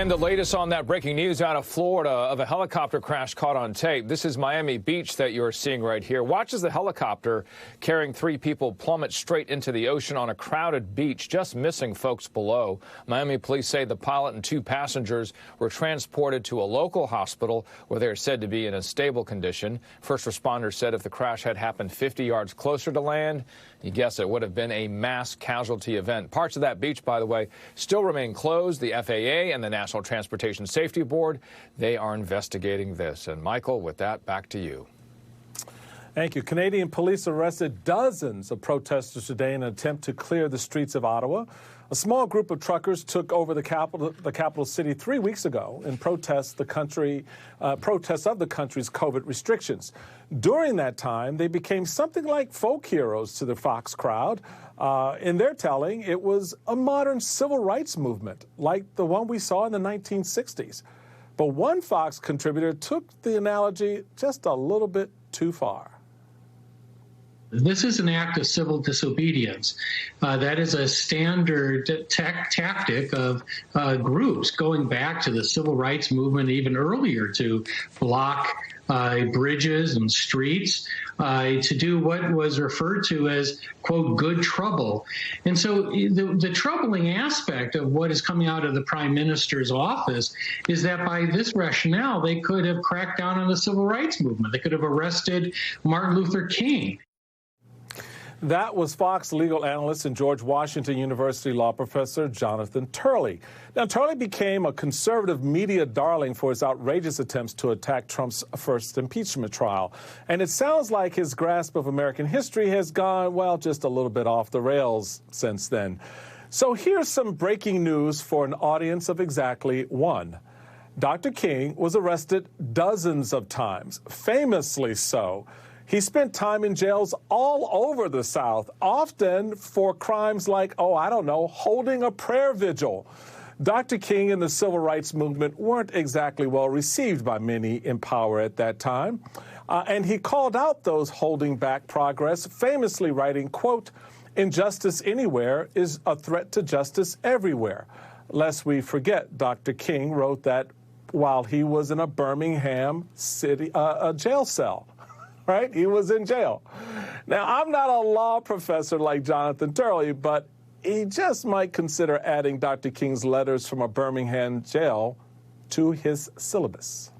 And the latest on that breaking news out of Florida of a helicopter crash caught on tape. This is Miami Beach that you're seeing right here. Watch as the helicopter carrying 3 people plummet straight into the ocean on a crowded beach, just missing folks below. Miami police say the pilot and 2 passengers were transported to a local hospital where they are said to be in a stable condition. First responders said if the crash had happened 50 yards closer to land, you guess it would have been a mass casualty event. Parts of that beach, by the way, still remain closed. The FAA and the National Transportation Safety Board, they are investigating this. And Michael, with that, back to you. Thank you. Canadian police arrested dozens of protesters today in an attempt to clear the streets of Ottawa. A small group of truckers took over the capital city 3 weeks ago in protests of the country's COVID restrictions. During that time, they became something like folk heroes to the Fox crowd. In their telling, it was a modern civil rights movement like the one we saw in the 1960s. But one Fox contributor took the analogy just a little bit too far. This is an act of civil disobedience. That is a standard tactic of groups going back to the civil rights movement even earlier to block bridges and streets, to do what was referred to as, quote, good trouble. And so the troubling aspect of what is coming out of the Prime Minister's office is that by this rationale, they could have cracked down on the civil rights movement. They could have arrested Martin Luther King. That was Fox legal analyst and George Washington University law professor Jonathan Turley. Now, Turley became a conservative media darling for his outrageous attempts to attack Trump's first impeachment trial. And it sounds like his grasp of American history has gone, well, just a little bit off the rails since then. So here's some breaking news for an audience of exactly one. Dr. King was arrested dozens of times, famously so. He spent time in jails all over the South, often for crimes like, holding a prayer vigil. Dr. King and the civil rights movement weren't exactly well received by many in power at that time. And he called out those holding back progress, famously writing, quote, "Injustice anywhere is a threat to justice everywhere." Lest we forget, Dr. King wrote that while he was in a Birmingham city jail cell. Right? He was in jail. Now, I'm not a law professor like Jonathan Turley, but he just might consider adding Dr. King's letters from a Birmingham jail to his syllabus.